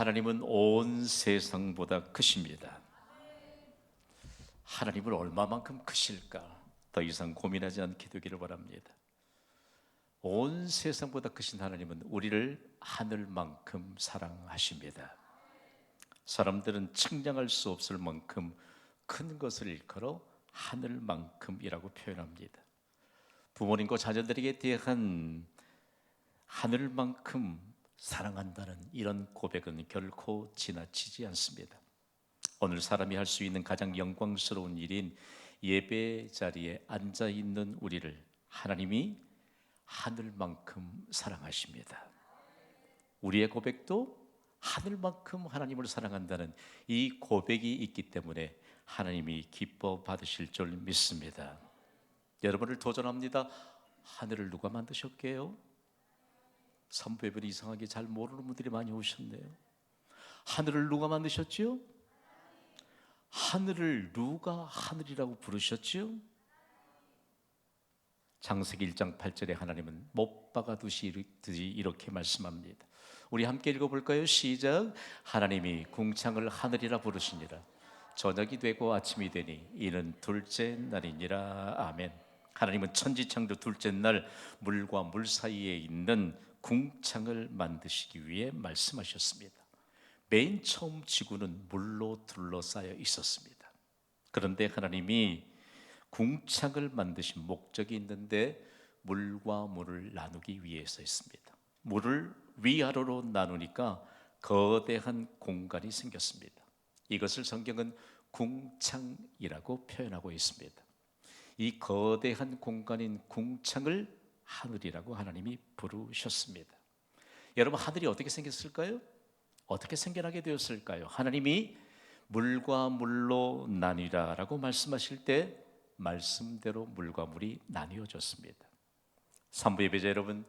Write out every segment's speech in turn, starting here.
하나님은 온 세상보다 크십니다. 하나님을 얼마만큼 크실까? 더 이상 고민하지 않게 되기를 바랍니다. 온 세상보다 크신 하나님은 우리를 하늘만큼 사랑하십니다. 사람들은 측량할 수 없을 만큼 큰 것을 일컬어 하늘만큼이라고 표현합니다. 부모님과 자녀들에게 대한 하늘만큼 사랑한다는 이런 고백은 결코 지나치지 않습니다. 오늘 사람이 할 수 있는 가장 영광스러운 일인 예배 자리에 앉아 있는 우리를 하나님이 하늘만큼 사랑하십니다. 우리의 고백도 하늘만큼 하나님을 사랑한다는 이 고백이 있기 때문에 하나님이 기뻐 받으실 줄 믿습니다. 여러분을 도전합니다. 하늘을 누가 만드셨게요? 선배분이 이상하게 잘 모르는 분들이 많이 오셨네요. 하늘을 누가 만드셨지요? 하늘을 누가 하늘이라고 부르셨지요? 창세기 1장 8절에 하나님은 못 박아두시 이렇게 말씀합니다. 우리 함께 읽어볼까요? 시작. 하나님이 궁창을 하늘이라 부르시니라. 저녁이 되고 아침이 되니 이는 둘째 날이니라. 아멘. 하나님은 천지창조 둘째 날 물과 물 사이에 있는 궁창을 만드시기 위해 말씀하셨습니다. 맨 처음 지구는 물로 둘러싸여 있었습니다. 그런데 하나님이 궁창을 만드신 목적이 있는데 물과 물을 나누기 위해서였습니다. 물을 위아래로 나누니까 거대한 공간이 생겼습니다. 이것을 성경은 궁창이라고 표현하고 있습니다. 이 거대한 공간인 궁창을 하늘이라고 하나님이 부르셨습니다. 여러분, 하늘이 어떻게 생겼을까요? 어떻게 생겨나게 되었을까요? 하나님이 물과 물로 나뉘라라고 말씀하실 때 말씀대로 물과 물이 나뉘어졌습니다. 산부 예배자 여러분,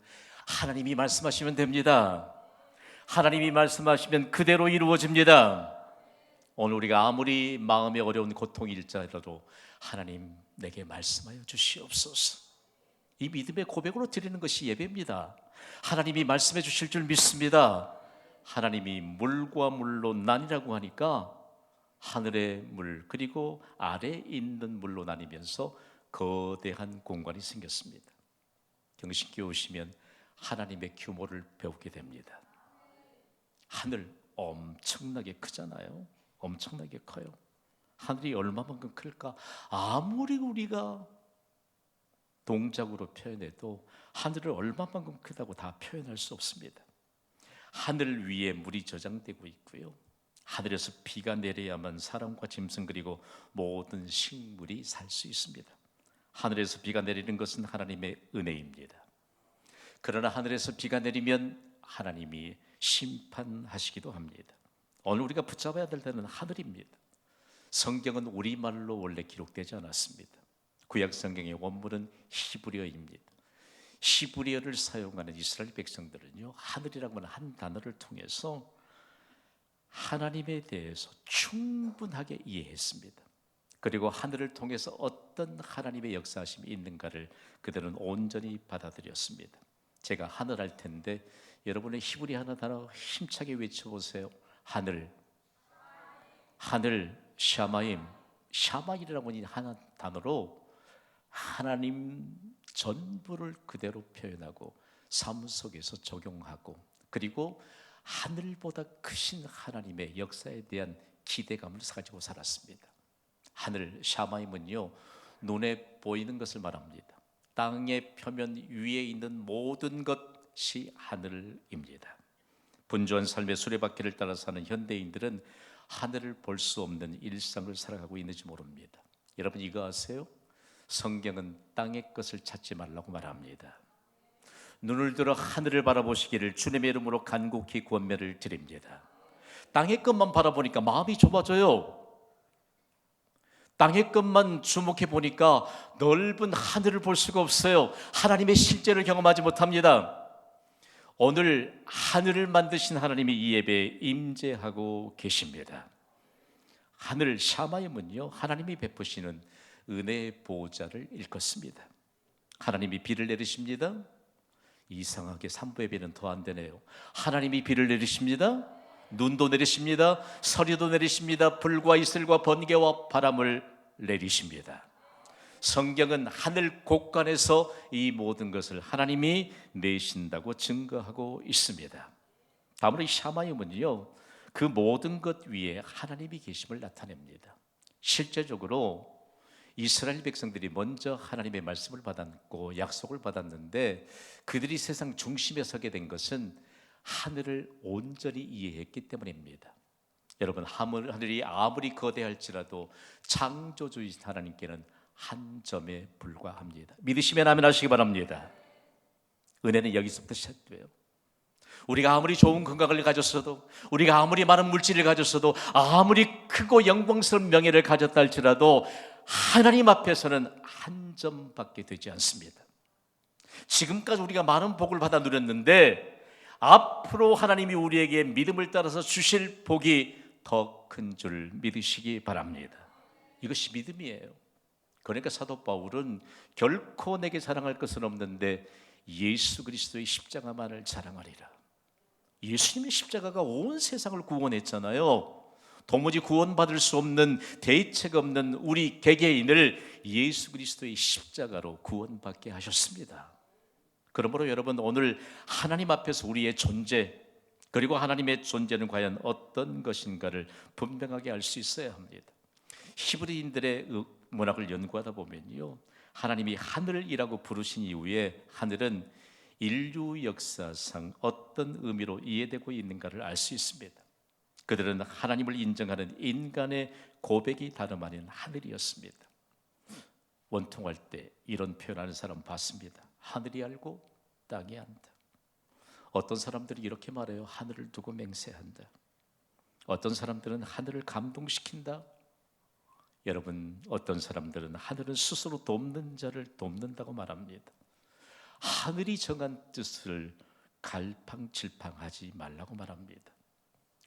하나님이 말씀하시면 됩니다. 하나님이 말씀하시면 그대로 이루어집니다. 오늘 우리가 아무리 마음에 어려운 고통일지라도 하나님 내게 말씀하여 주시옵소서. 이 믿음의 고백으로 드리는 것이 예배입니다. 하나님이 말씀해 주실 줄 믿습니다. 하나님이 물과 물로 나뉘라고 하니까 하늘의 물 그리고 아래에 있는 물로 나뉘면서 거대한 공간이 생겼습니다. 경신교에 오시면 하나님의 규모를 배우게 됩니다. 하늘 엄청나게 크잖아요. 엄청나게 커요. 하늘이 얼마만큼 클까? 아무리 우리가 동작으로 표현해도 하늘을 얼마만큼 크다고 다 표현할 수 없습니다. 하늘 위에 물이 저장되고 있고요. 하늘에서 비가 내려야만 사람과 짐승 그리고 모든 식물이 살 수 있습니다. 하늘에서 비가 내리는 것은 하나님의 은혜입니다. 그러나 하늘에서 비가 내리면 하나님이 심판하시기도 합니다. 오늘 우리가 붙잡아야 될 때는 하늘입니다. 성경은 우리말로 원래 기록되지 않았습니다. 구약 성경의 원문은 히브리어입니다. 히브리어를 사용하는 이스라엘 백성들은요, 하늘이라고 하는 한 단어를 통해서 하나님에 대해서 충분하게 이해했습니다. 그리고 하늘을 통해서 어떤 하나님의 역사하심이 있는가를 그들은 온전히 받아들였습니다. 제가 하늘 할 텐데 여러분의 히브리 하나 단어 힘차게 외쳐보세요. 하늘, 하늘, 샤마임. 샤마임이라고 하는 하나 단어로 하나님 전부를 그대로 표현하고 삶 속에서 적용하고 그리고 하늘보다 크신 하나님의 역사에 대한 기대감을 가지고 살았습니다. 하늘 샤마임은요, 눈에 보이는 것을 말합니다. 땅의 표면 위에 있는 모든 것이 하늘입니다. 분주한 삶의 수레바퀴를 따라 사는 현대인들은 하늘을 볼 수 없는 일상을 살아가고 있는지 모릅니다. 여러분 이거 아세요? 성경은 땅의 것을 찾지 말라고 말합니다. 눈을 들어 하늘을 바라보시기를 주님의 이름으로 간곡히 권면을 드립니다. 땅의 것만 바라보니까 마음이 좁아져요. 땅의 것만 주목해 보니까 넓은 하늘을 볼 수가 없어요. 하나님의 실제를 경험하지 못합니다. 오늘 하늘을 만드신 하나님이 이 예배에 임재하고 계십니다. 하늘 샤마임은요, 하나님이 베푸시는 은혜의 보호자를 일컫습니다. 하나님이 비를 내리십니다. 이상하게 삼부 예배는 더 안 되네요. 하나님이 비를 내리십니다. 눈도 내리십니다. 서리도 내리십니다. 불과 이슬과 번개와 바람을 내리십니다. 성경은 하늘 곳간에서 이 모든 것을 하나님이 내신다고 증거하고 있습니다. 다음으로 이 샤마임은요, 그 모든 것 위에 하나님이 계심을 나타냅니다. 실제적으로 이스라엘 백성들이 먼저 하나님의 말씀을 받았고 약속을 받았는데, 그들이 세상 중심에 서게 된 것은 하늘을 온전히 이해했기 때문입니다. 여러분, 하늘이 아무리 거대할지라도 창조주이신 하나님께는 한 점에 불과합니다. 믿으시면 아멘 하시기 바랍니다. 은혜는 여기서부터 시작돼요. 우리가 아무리 좋은 건강을 가졌어도, 우리가 아무리 많은 물질을 가졌어도, 아무리 크고 영광스러운 명예를 가졌다 할지라도 하나님 앞에서는 한 점밖에 되지 않습니다. 지금까지 우리가 많은 복을 받아 누렸는데 앞으로 하나님이 우리에게 믿음을 따라서 주실 복이 더 큰 줄 믿으시기 바랍니다. 이것이 믿음이에요. 그러니까 사도 바울은 결코 내게 자랑할 것은 없는데 예수 그리스도의 십자가만을 자랑하리라. 예수님의 십자가가 온 세상을 구원했잖아요. 도무지 구원받을 수 없는, 대책 없는 우리 개개인을 예수 그리스도의 십자가로 구원받게 하셨습니다. 그러므로 여러분, 오늘 하나님 앞에서 우리의 존재, 그리고 하나님의 존재는 과연 어떤 것인가를 분명하게 알 수 있어야 합니다. 히브리인들의 문학을 연구하다 보면요, 하나님이 하늘이라고 부르신 이후에 하늘은 인류 역사상 어떤 의미로 이해되고 있는가를 알 수 있습니다. 그들은 하나님을 인정하는 인간의 고백이 다름 아닌 하늘이었습니다. 원통할 때 이런 표현하는 사람 봤습니다. 하늘이 알고 땅이 안다. 어떤 사람들이 이렇게 말해요. 하늘을 두고 맹세한다. 어떤 사람들은 하늘을 감동시킨다. 여러분, 어떤 사람들은 하늘은 스스로 돕는 자를 돕는다고 말합니다. 하늘이 정한 뜻을 갈팡질팡하지 말라고 말합니다.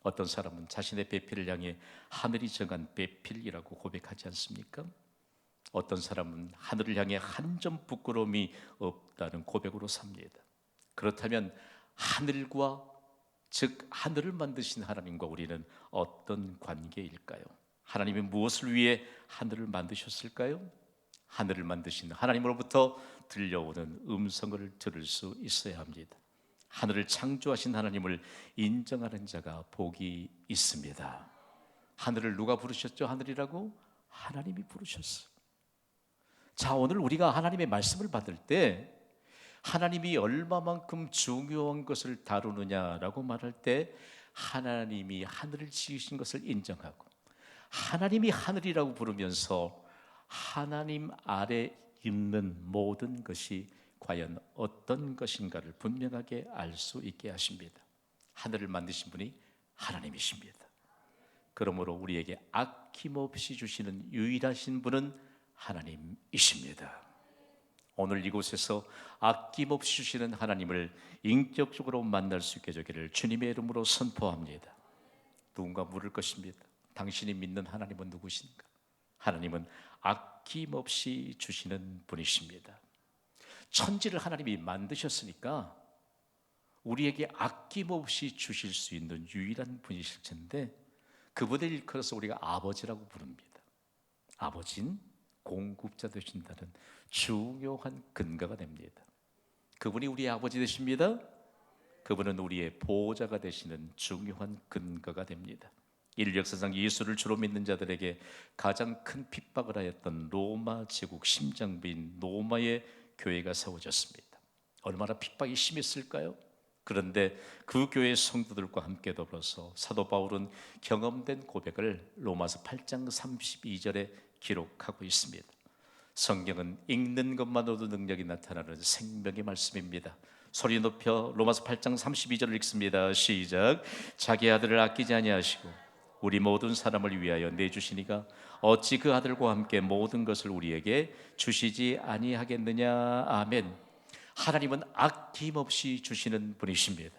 어떤 사람은 자신의 배필을 향해 하늘이 정한 배필이라고 고백하지 않습니까? 어떤 사람은 하늘을 향해 한 점 부끄러움이 없다는 고백으로 삽니다. 그렇다면 하늘과, 즉 하늘을 만드신 하나님과 우리는 어떤 관계일까요? 하나님이 무엇을 위해 하늘을 만드셨을까요? 하늘을 만드신 하나님으로부터 들려오는 음성을 들을 수 있어야 합니다. 하늘을 창조하신 하나님을 인정하는 자가 복이 있습니다. 하늘을 누가 부르셨죠? 하늘이라고? 하나님이 부르셨어요. 자, 오늘 우리가 하나님의 말씀을 받을 때 하나님이 얼마만큼 중요한 것을 다루느냐라고 말할 때 하나님이 하늘을 지으신 것을 인정하고, 하나님이 하늘이라고 부르면서 하나님 아래 있는 모든 것이 과연 어떤 것인가를 분명하게 알 수 있게 하십니다. 하늘을 만드신 분이 하나님이십니다. 그러므로 우리에게 아낌없이 주시는 유일하신 분은 하나님이십니다. 오늘 이곳에서 아낌없이 주시는 하나님을 인격적으로 만날 수 있게 되기를 주님의 이름으로 선포합니다. 누군가 물을 것입니다. 당신이 믿는 하나님은 누구신가? 하나님은 아낌없이 주시는 분이십니다. 천지를 하나님이 만드셨으니까 우리에게 아낌없이 주실 수 있는 유일한 분이실 텐데, 그분을 일컬어서 우리가 아버지라고 부릅니다. 아버지는 공급자 되신다는 중요한 근거가 됩니다. 그분이 우리의 아버지 되십니다. 그분은 우리의 보호자가 되시는 중요한 근거가 됩니다. 인류 역사상 예수를 주로 믿는 자들에게 가장 큰 핍박을 하였던 로마 제국 심장부인 로마의 교회가 세워졌습니다. 얼마나 핍박이 심했을까요? 그런데 그 교회의 성도들과 함께 더불어서 사도 바울은 경험된 고백을 로마서 8장 32절에 기록하고 있습니다. 성경은 읽는 것만으로도 능력이 나타나는 생명의 말씀입니다. 소리 높여 로마서 8장 32절을 읽습니다. 시작. 자기 아들을 아끼지 아니하시고 우리 모든 사람을 위하여 내주시니가 어찌 그 아들과 함께 모든 것을 우리에게 주시지 아니하겠느냐. 아멘. 하나님은 아낌없이 주시는 분이십니다.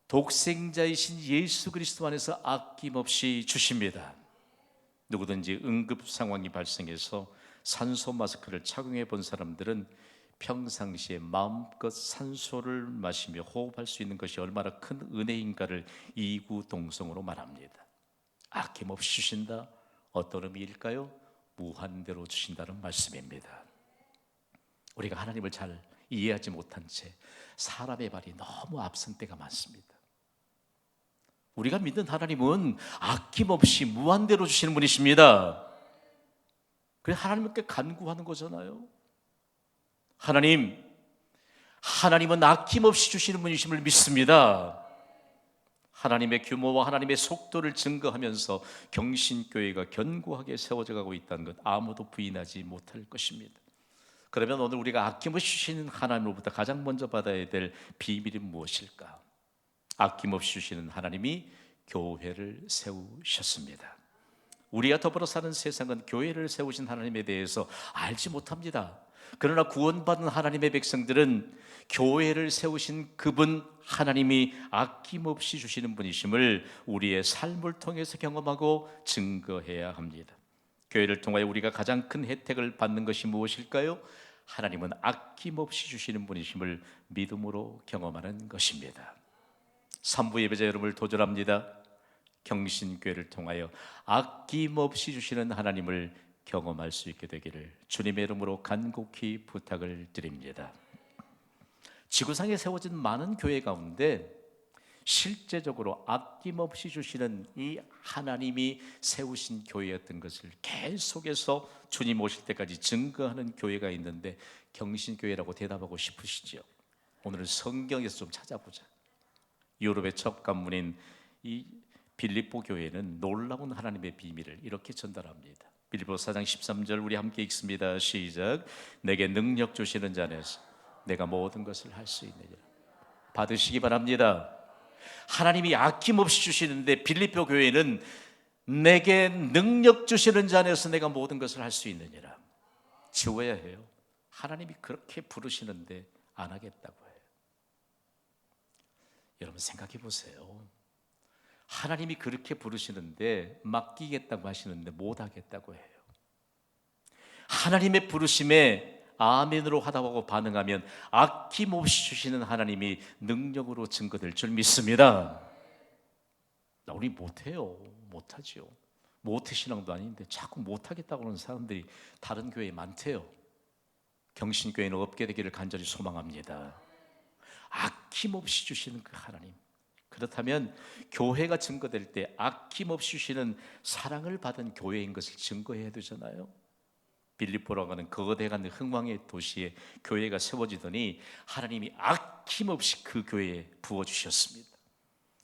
독생자이신 예수 그리스도 안에서 아낌없이 주십니다. 누구든지 응급 상황이 발생해서 산소 마스크를 착용해 본 사람들은 평상시에 마음껏 산소를 마시며 호흡할 수 있는 것이 얼마나 큰 은혜인가를 이구동성으로 말합니다. 아낌없이 주신다. 어떤 의미일까요? 무한대로 주신다는 말씀입니다. 우리가 하나님을 잘 이해하지 못한 채 사람의 말이 너무 앞선 때가 많습니다. 우리가 믿는 하나님은 아낌없이 무한대로 주시는 분이십니다. 그래서 하나님께 간구하는 거잖아요. 하나님은 아낌없이 주시는 분이심을 믿습니다. 하나님의 규모와 하나님의 속도를 증거하면서 경신교회가 견고하게 세워져 가고 있다는 것 아무도 부인하지 못할 것입니다. 그러면 오늘 우리가 아낌없이 주시는 하나님으로부터 가장 먼저 받아야 될 비밀이 무엇일까? 아낌없이 주시는 하나님이 교회를 세우셨습니다. 우리가 더불어 사는 세상은 교회를 세우신 하나님에 대해서 알지 못합니다. 그러나 구원받은 하나님의 백성들은 교회를 세우신 그분 하나님이 아낌없이 주시는 분이심을 우리의 삶을 통해서 경험하고 증거해야 합니다. 교회를 통하여 우리가 가장 큰 혜택을 받는 것이 무엇일까요? 하나님은 아낌없이 주시는 분이심을 믿음으로 경험하는 것입니다. 산부 예배자 여러분을 도전합니다. 경신교회를 통하여 아낌없이 주시는 하나님을 경험할 수 있게 되기를 주님의 이름으로 간곡히 부탁을 드립니다. 지구상에 세워진 많은 교회 가운데 실제적으로 아낌없이 주시는 이 하나님이 세우신 교회였던 것을 계속해서 주님 오실 때까지 증거하는 교회가 있는데 경신교회라고 대답하고 싶으시죠? 오늘은 성경에서 좀 찾아보자. 유럽의 첫 관문인 이 빌립보 교회는 놀라운 하나님의 비밀을 이렇게 전달합니다. 빌립보 4장 13절 우리 함께 읽습니다. 시작. 내게 능력 주시는 자 안에서 내가 모든 것을 할 수 있느니라. 받으시기 바랍니다. 하나님이 아낌없이 주시는데 빌립보 교회는 내게 능력 주시는 자 안에서 내가 모든 것을 할 수 있느니라. 지워야 해요. 하나님이 그렇게 부르시는데 안 하겠다고 해요. 여러분 생각해 보세요. 하나님이 그렇게 부르시는데 맡기겠다고 하시는데 못 하겠다고 해요. 하나님의 부르심에 아멘으로 하다고 반응하면 아낌없이 주시는 하나님이 능력으로 증거될 줄 믿습니다. 우리 못해요. 못하죠. 모태신앙도 아닌데 자꾸 못하겠다고 하는 사람들이 다른 교회에 많대요. 경신교회는 없게 되기를 간절히 소망합니다. 아낌없이 주시는 그 하나님, 그렇다면 교회가 증거될 때 아낌없이 주시는 사랑을 받은 교회인 것을 증거해야 되잖아요. 빌립보라고 하는 거대한 흥왕의 도시에 교회가 세워지더니 하나님이 아낌없이 그 교회에 부어주셨습니다.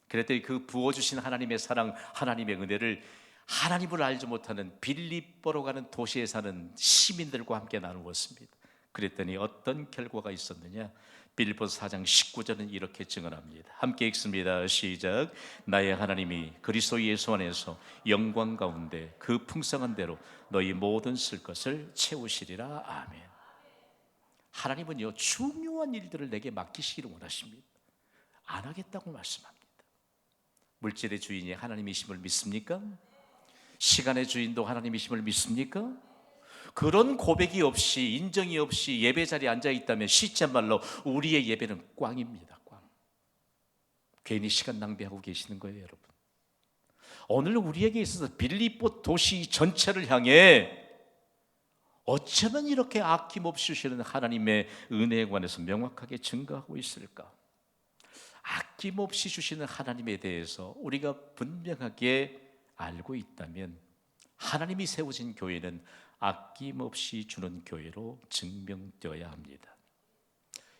그랬더니 그 부어주신 하나님의 사랑, 하나님의 은혜를 하나님을 알지 못하는 빌립보로 가는 도시에 사는 시민들과 함께 나누었습니다. 그랬더니 어떤 결과가 있었느냐? 빌립보서 4장 19절은 이렇게 증언합니다. 함께 읽습니다. 시작. 나의 하나님이 그리스도 예수 안에서 영광 가운데 그 풍성한 대로 너희 모든 쓸 것을 채우시리라. 아멘. 하나님은요 중요한 일들을 내게 맡기시기를 원하십니다. 안 하겠다고 말씀합니다. 물질의 주인이 하나님이심을 믿습니까? 시간의 주인도 하나님이심을 믿습니까? 그런 고백이 없이, 인정이 없이 예배 자리에 앉아 있다면 쉽지 말로 우리의 예배는 꽝입니다. 꽝. 괜히 시간 낭비하고 계시는 거예요, 여러분. 오늘 우리에게 있어서 빌립보 도시 전체를 향해 어쩌면 이렇게 아낌없이 주시는 하나님의 은혜에 관해서 명확하게 증거하고 있을까? 아낌없이 주시는 하나님에 대해서 우리가 분명하게 알고 있다면 하나님이 세우신 교회는 아낌없이 주는 교회로 증명되어야 합니다.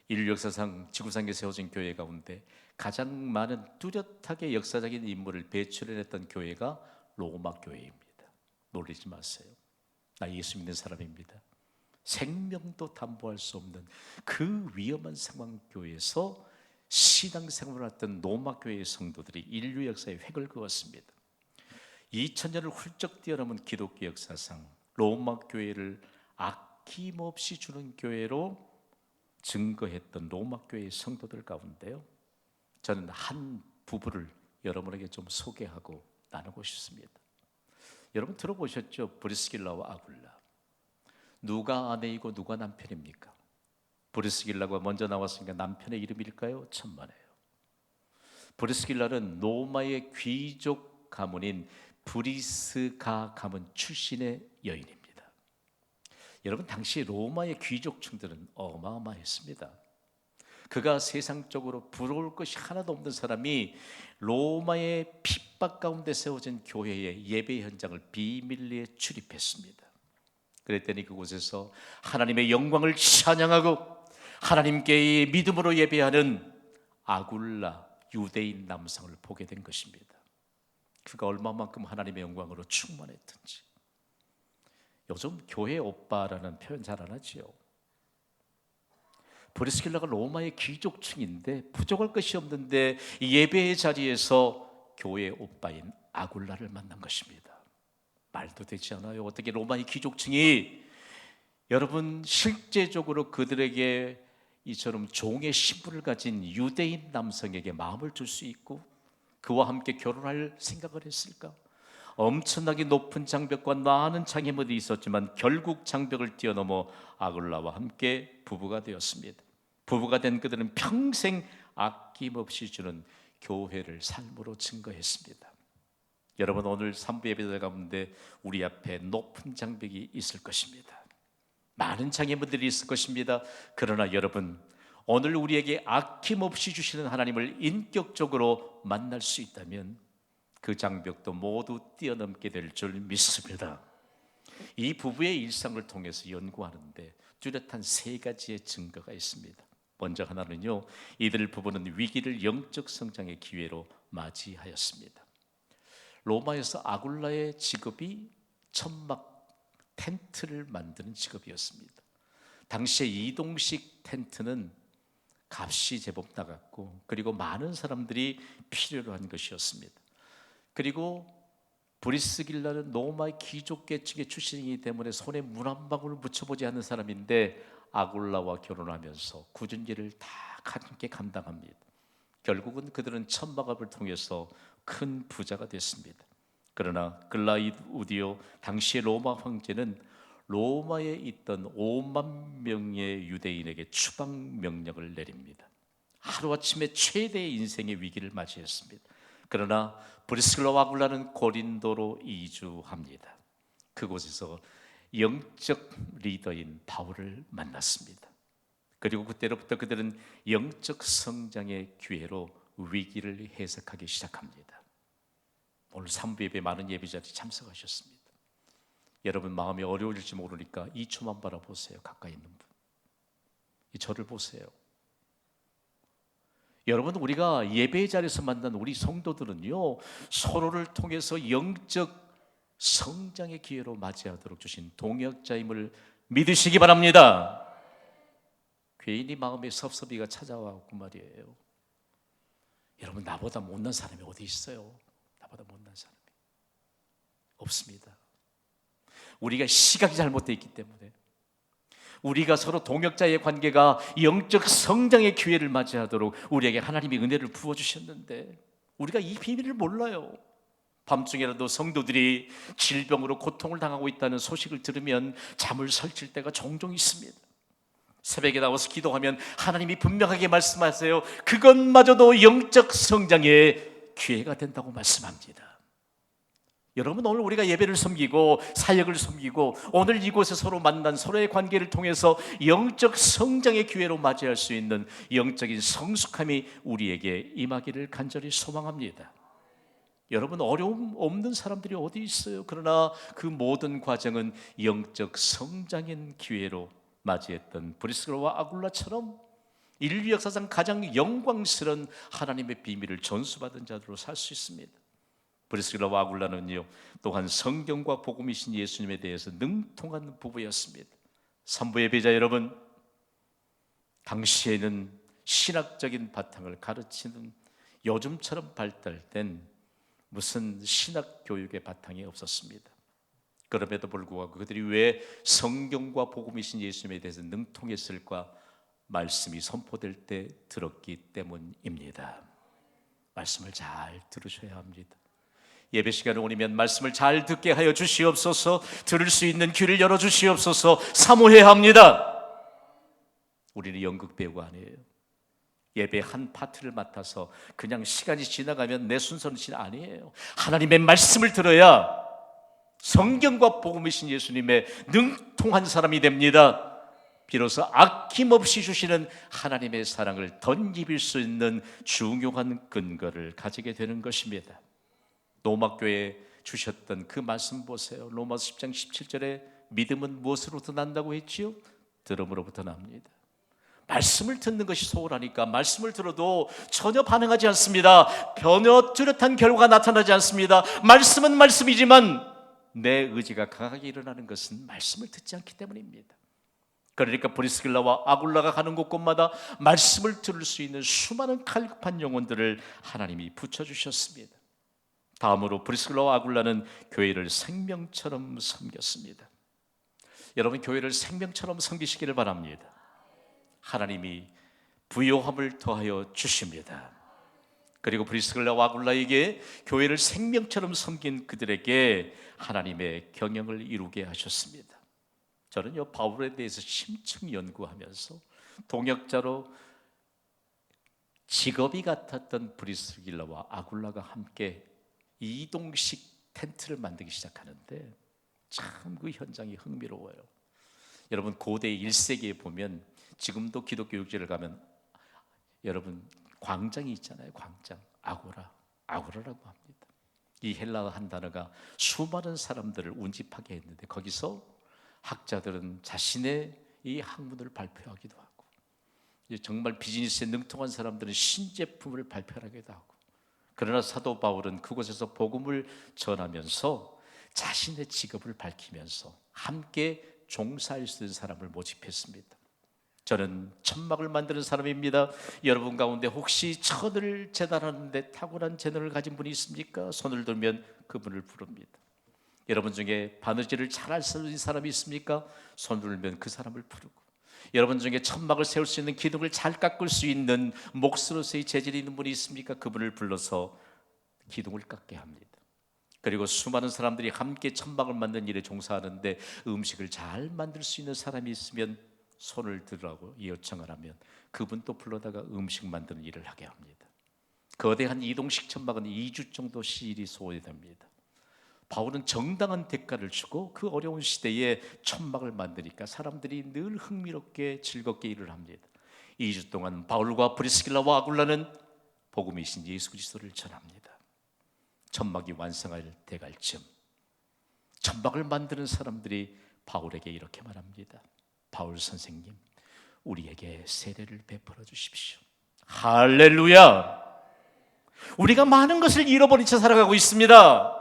인류 역사상 지구상에 세워진 교회 가운데 가장 많은 뚜렷하게 역사적인 인물을 배출해냈던 교회가 로마 교회입니다. 놀라지 마세요. 나 예수 믿는 사람입니다. 생명도 담보할 수 없는 그 위험한 상황 교회에서 신앙생활을 했던 로마 교회의 성도들이 인류 역사에 획을 그었습니다. 2000년을 훌쩍 뛰어넘은 기독교 역사상 로마 교회를 아낌없이 주는 교회로 증거했던 로마 교회의 성도들 가운데요, 저는 한 부부를 여러분에게 좀 소개하고 나누고 싶습니다. 여러분 들어보셨죠? 브리스길라와 아굴라. 누가 아내이고 누가 남편입니까? 브리스길라가 먼저 나왔으니까 남편의 이름일까요? 천만에요. 브리스길라는 로마의 귀족 가문인 브리스가 가문 출신의 여인입니다. 여러분, 당시 로마의 귀족층들은 어마어마했습니다. 그가 세상적으로 부러울 것이 하나도 없는 사람이 로마의 핍박 가운데 세워진 교회의 예배 현장을 비밀리에 출입했습니다. 그랬더니 그곳에서 하나님의 영광을 찬양하고 하나님께 믿음으로 예배하는 아굴라 유대인 남성을 보게 된 것입니다. 그가 얼마만큼 하나님의 영광으로 충만했던지. 요즘 교회 오빠라는 표현 잘 안 하지요. 브리스길라가 로마의 귀족층인데 부족할 것이 없는데 예배의 자리에서 교회 오빠인 아굴라를 만난 것입니다. 말도 되지 않아요. 어떻게 로마의 귀족층이 여러분 실제적으로 그들에게 이처럼 종의 신분을 가진 유대인 남성에게 마음을 줄 수 있고 그와 함께 결혼할 생각을 했을까? 엄청나게 높은 장벽과 많은 장애물이 있었지만 결국 장벽을 뛰어넘어 아굴라와 함께 부부가 되었습니다. 부부가 된 그들은 평생 아낌없이 주는 교회를 삶으로 증거했습니다. 여러분, 오늘 3부 예배들 가운데 우리 앞에 높은 장벽이 있을 것입니다. 많은 장애물들이 있을 것입니다. 그러나 여러분, 오늘 우리에게 아낌없이 주시는 하나님을 인격적으로 만날 수 있다면 그 장벽도 모두 뛰어넘게 될 줄 믿습니다. 이 부부의 일상을 통해서 연구하는데 뚜렷한 3가지의 증거가 있습니다. 먼저 하나는요, 이들 부부는 위기를 영적 성장의 기회로 맞이하였습니다. 로마에서 아굴라의 직업이 천막 텐트를 만드는 직업이었습니다. 당시에 이동식 텐트는 값이 제법 나갔고 그리고 많은 사람들이 필요로 한 것이었습니다. 그리고 브리스길라는 로마의 귀족 계층의 출신이기 때문에 손에 물 한 방울 묻혀보지 않는 사람인데 아굴라와 결혼하면서 굳은 일을 다 함께 감당합니다. 결국은 그들은 천막업을 통해서 큰 부자가 됐습니다. 그러나 글라우디오 당시의 로마 황제는 로마에 있던 5만 명의 유대인에게 추방 명령을 내립니다. 하루아침에 최대의 인생의 위기를 맞이했습니다. 그러나 브리스길라와 아굴라는 고린도로 이주합니다. 그곳에서 영적 리더인 바울을 만났습니다. 그리고 그때로부터 그들은 영적 성장의 기회로 위기를 해석하기 시작합니다. 오늘 3부 예배 많은 예배자들이 참석하셨습니다. 여러분 마음이 어려울지 모르니까 2초만 바라보세요. 가까이 있는 분, 이 저를 보세요. 여러분, 우리가 예배의 자리에서 만난 우리 성도들은요, 서로를 통해서 영적 성장의 기회로 맞이하도록 주신 동역자임을 믿으시기 바랍니다. 괜히 마음에 섭섭이가 찾아와고 말이에요. 여러분, 나보다 못난 사람이 어디 있어요? 나보다 못난 사람이 없습니다. 우리가 시각이 잘못되어 있기 때문에 우리가 서로 동역자의 관계가 영적 성장의 기회를 맞이하도록 우리에게 하나님이 은혜를 부어주셨는데 우리가 이 비밀을 몰라요. 밤중에라도 성도들이 질병으로 고통을 당하고 있다는 소식을 들으면 잠을 설칠 때가 종종 있습니다. 새벽에 나와서 기도하면 하나님이 분명하게 말씀하세요. 그것마저도 영적 성장의 기회가 된다고 말씀합니다. 여러분, 오늘 우리가 예배를 섬기고 사역을 섬기고 오늘 이곳에 서로 만난 서로의 관계를 통해서 영적 성장의 기회로 맞이할 수 있는 영적인 성숙함이 우리에게 임하기를 간절히 소망합니다. 여러분, 어려움 없는 사람들이 어디 있어요? 그러나 그 모든 과정은 영적 성장의 기회로 맞이했던 브리스길라와 아굴라처럼 인류 역사상 가장 영광스러운 하나님의 비밀을 전수받은 자들로 살 수 있습니다. 브리스길라와 아굴라는요, 또한 성경과 복음이신 예수님에 대해서 능통한 부부였습니다. 3부 예배자 여러분, 당시에는 신학적인 바탕을 가르치는 요즘처럼 발달된 무슨 신학 교육의 바탕이 없었습니다. 그럼에도 불구하고 그들이 왜 성경과 복음이신 예수님에 대해서 능통했을까? 말씀이 선포될 때 들었기 때문입니다. 말씀을 잘 들으셔야 합니다. 예배 시간에 오면 말씀을 잘 듣게 하여 주시옵소서. 들을 수 있는 귀를 열어주시옵소서. 사모해야 합니다. 우리는 연극 배우가 아니에요. 예배 한 파트를 맡아서 그냥 시간이 지나가면 내 순서는 아니에요. 하나님의 말씀을 들어야 성경과 복음이신 예수님의 능통한 사람이 됩니다. 비로소 아낌없이 주시는 하나님의 사랑을 덧입을 수 있는 중요한 근거를 가지게 되는 것입니다. 로마교회에 주셨던 그 말씀 보세요. 로마서 10장 17절에 믿음은 무엇으로부터 난다고 했지요? 들음으로부터 납니다. 말씀을 듣는 것이 소홀하니까 말씀을 들어도 전혀 반응하지 않습니다. 전혀 뚜렷한 결과가 나타나지 않습니다. 말씀은 말씀이지만 내 의지가 강하게 일어나는 것은 말씀을 듣지 않기 때문입니다. 그러니까 브리스길라와 아굴라가 가는 곳곳마다 말씀을 들을 수 있는 수많은 갈급한 영혼들을 하나님이 붙여주셨습니다. 다음으로 브리스길라와 아굴라는 교회를 생명처럼 섬겼습니다. 여러분, 교회를 생명처럼 섬기시기를 바랍니다. 하나님이 부요함을 더하여 주십니다. 그리고 브리스길라와 아굴라에게 교회를 생명처럼 섬긴 그들에게 하나님의 경영을 이루게 하셨습니다. 저는요, 바울에 대해서 심층 연구하면서 동역자로 직업이 같았던 브리스길라와 아굴라가 함께 이동식 텐트를 만들기 시작하는데 참 그 현장이 흥미로워요. 여러분, 고대 1세기에 보면 지금도 기독교 육지를 가면 여러분 광장이 있잖아요. 광장, 아고라라고 합니다. 이 헬라어 한 단어가 수많은 사람들을 운집하게 했는데 거기서 학자들은 자신의 이 학문을 발표하기도 하고 정말 비즈니스에 능통한 사람들은 신제품을 발표하기도 하고, 그러나 사도 바울은 그곳에서 복음을 전하면서 자신의 직업을 밝히면서 함께 종사할 수 있는 사람을 모집했습니다. 저는 천막을 만드는 사람입니다. 여러분 가운데 혹시 천을 재단하는데 탁월한 재능을 가진 분이 있습니까? 손을 들면 그분을 부릅니다. 여러분 중에 바느질을 잘할 수 있는 사람이 있습니까? 손을 들면 그 사람을 부르고, 여러분 중에 천막을 세울 수 있는 기둥을 잘 깎을 수 있는 몫으로서의 재질이 있는 분이 있습니까? 그분을 불러서 기둥을 깎게 합니다. 그리고 수많은 사람들이 함께 천막을 만드는 일에 종사하는데 음식을 잘 만들 수 있는 사람이 있으면 손을 들라고 요청을 하면 그분 또 불러다가 음식 만드는 일을 하게 합니다. 거대한 이동식 천막은 2주 정도 시일이 소요됩니다. 바울은 정당한 대가를 주고 그 어려운 시대에 천막을 만드니까 사람들이 늘 흥미롭게 즐겁게 일을 합니다. 2주 동안 바울과 브리스길라와 아굴라는 복음이신 예수 그리스도를 전합니다. 천막이 완성할 때갈 즈음 천막을 만드는 사람들이 바울에게 이렇게 말합니다. 바울 선생님, 우리에게 세례를 베풀어 주십시오. 할렐루야! 우리가 많은 것을 잃어버린 채 살아가고 있습니다.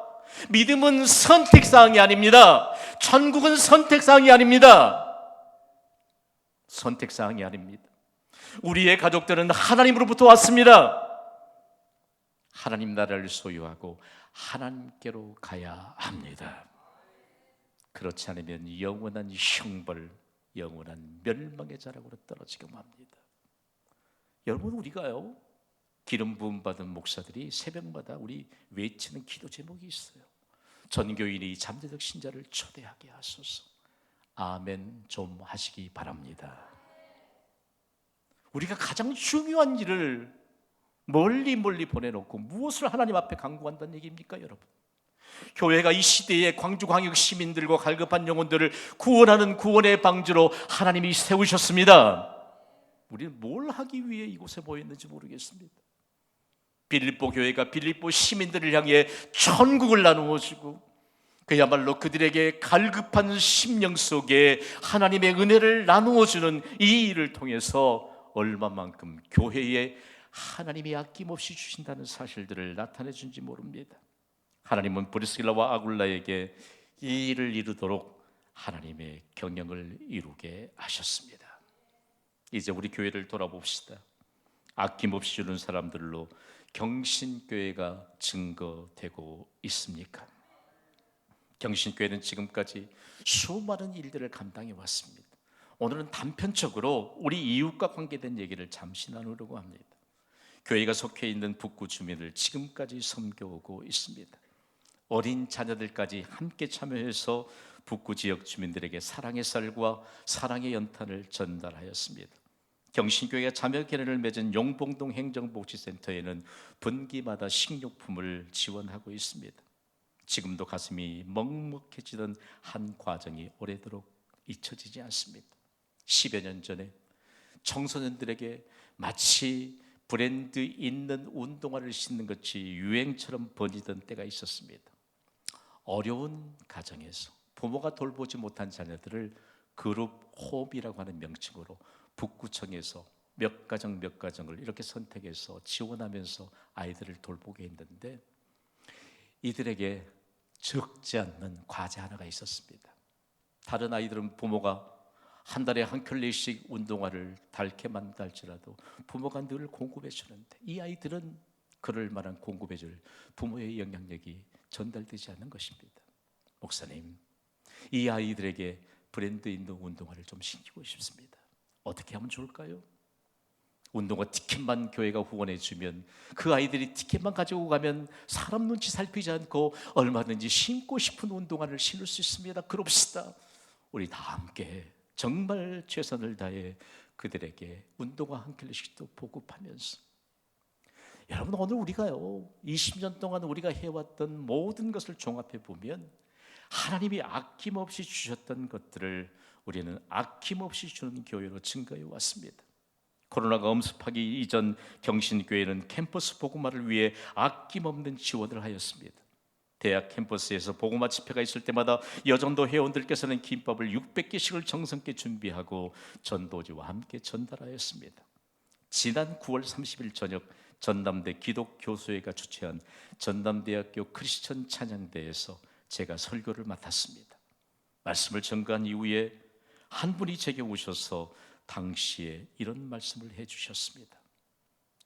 믿음은 선택사항이 아닙니다. 천국은 선택사항이 아닙니다. 선택사항이 아닙니다. 우리의 가족들은 하나님으로부터 왔습니다. 하나님 나라를 소유하고 하나님께로 가야 합니다. 그렇지 않으면 영원한 형벌, 영원한 멸망의 자락으로 떨어지게 합니다. 여러분, 우리가요, 기름 부음 받은 목사들이 새벽마다 우리 외치는 기도 제목이 있어요. 전교인이 잠재적 신자를 초대하게 하소서. 아멘 좀 하시기 바랍니다. 우리가 가장 중요한 일을 멀리 보내놓고 무엇을 하나님 앞에 간구한다는 얘기입니까, 여러분? 교회가 이 시대의 광주광역 시민들과 갈급한 영혼들을 구원하는 구원의 방주로 하나님이 세우셨습니다. 우리는 뭘 하기 위해 이곳에 모였는지 모르겠습니다. 빌립보 교회가 빌립보 시민들을 향해 천국을 나누어 주고 그야말로 그들에게 갈급한 심령 속에 하나님의 은혜를 나누어 주는 이 일을 통해서 얼마만큼 교회에 하나님이 아낌없이 주신다는 사실들을 나타내 준지 모릅니다. 하나님은 브리스길라와 아굴라에게 이 일을 이루도록 하나님의 경영을 이루게 하셨습니다. 이제 우리 교회를 돌아봅시다. 아낌없이 주는 사람들로 경신교회가 증거되고 있습니까? 경신교회는 지금까지 수많은 일들을 감당해 왔습니다. 오늘은 단편적으로 우리 이웃과 관계된 얘기를 잠시 나누려고 합니다. 교회가 속해 있는 북구 주민을 지금까지 섬겨오고 있습니다. 어린 자녀들까지 함께 참여해서 북구 지역 주민들에게 사랑의 쌀과 사랑의 연탄을 전달하였습니다. 경신교회가 자매결연을 맺은 용봉동 행정복지센터에는 분기마다 식료품을 지원하고 있습니다. 지금도 가슴이 먹먹해지던 한 과정이 오래도록 잊혀지지 않습니다. 10여 년 전에 청소년들에게 마치 브랜드 있는 운동화를 신는 것이 유행처럼 번지던 때가 있었습니다. 어려운 가정에서 부모가 돌보지 못한 자녀들을 그룹 홈이라고 하는 명칭으로 북구청에서 몇 가정을 이렇게 선택해서 지원하면서 아이들을 돌보게 했는데, 이들에게 적지 않는 과제 하나가 있었습니다. 다른 아이들은 부모가 한 달에 한 켤레씩 운동화를 달게만 달지라도 부모가 늘 공급해 주는데, 이 아이들은 그럴 만한 공급해 줄 부모의 영향력이 전달되지 않는 것입니다. 목사님, 이 아이들에게 브랜드 있는 운동화를 좀 신기고 싶습니다. 어떻게 하면 좋을까요? 운동화 티켓만 교회가 후원해 주면, 그 아이들이 티켓만 가지고 가면 사람 눈치 살피지 않고 얼마든지 신고 싶은 운동화를 신을 수 있습니다. 그럽시다. 우리 다 함께 정말 최선을 다해 그들에게 운동화 한 켤레씩도 보급하면서, 여러분, 오늘 우리가요 20년 동안 우리가 해왔던 모든 것을 종합해 보면 하나님이 아낌없이 주셨던 것들을 우리는 아낌없이 주는 교회로 증거해 왔습니다. 코로나가 엄습하기 이전 경신교회는 캠퍼스 복음화를 위해 아낌없는 지원을 하였습니다. 대학 캠퍼스에서 복음화 집회가 있을 때마다 여전도 회원들께서는 김밥을 600개씩을 정성껏 준비하고 전도지와 함께 전달하였습니다. 지난 9월 30일 저녁 전남대 기독교수회가 주최한 전남대학교 크리스천 찬양대에서 제가 설교를 맡았습니다. 말씀을 전가한 이후에 한 분이 제게 오셔서 당시에 이런 말씀을 해주셨습니다.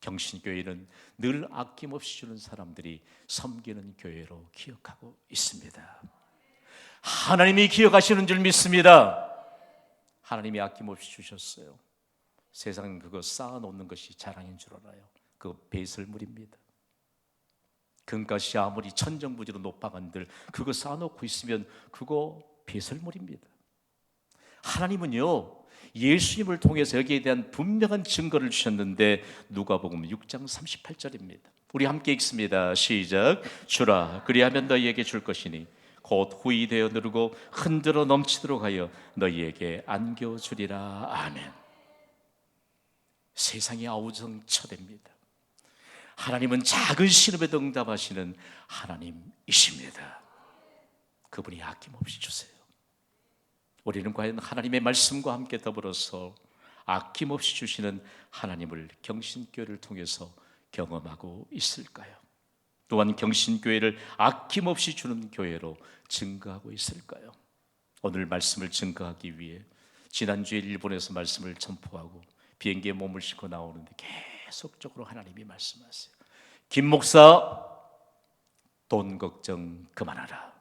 경신교회는 늘 아낌없이 주는 사람들이 섬기는 교회로 기억하고 있습니다. 하나님이 기억하시는 줄 믿습니다. 하나님이 아낌없이 주셨어요. 세상은 그거 쌓아놓는 것이 자랑인 줄 알아요. 그거 배설물입니다. 금값이 아무리 천정부지로 높아간들 그거 쌓아놓고 있으면 그거 배설물입니다. 하나님은요 예수님을 통해서 여기에 대한 분명한 증거를 주셨는데, 누가복음 6장 38절입니다. 우리 함께 읽습니다. 시작. 주라 그리하면 너희에게 줄 것이니 곧 후이 되어 누르고 흔들어 넘치도록 하여 너희에게 안겨주리라. 아멘. 세상이 아우성처됩니다. 하나님은 작은 신음에도 응답하시는 하나님이십니다. 그분이 아낌없이 주세요. 우리는 과연 하나님의 말씀과 함께 더불어서 아낌없이 주시는 하나님을 경신교회를 통해서 경험하고 있을까요? 또한 경신교회를 아낌없이 주는 교회로 증거하고 있을까요? 오늘 말씀을 증거하기 위해 지난주에 일본에서 말씀을 전포하고 비행기에 몸을 싣고 나오는데 계속적으로 하나님이 말씀하세요. 김 목사, 돈 걱정 그만하라.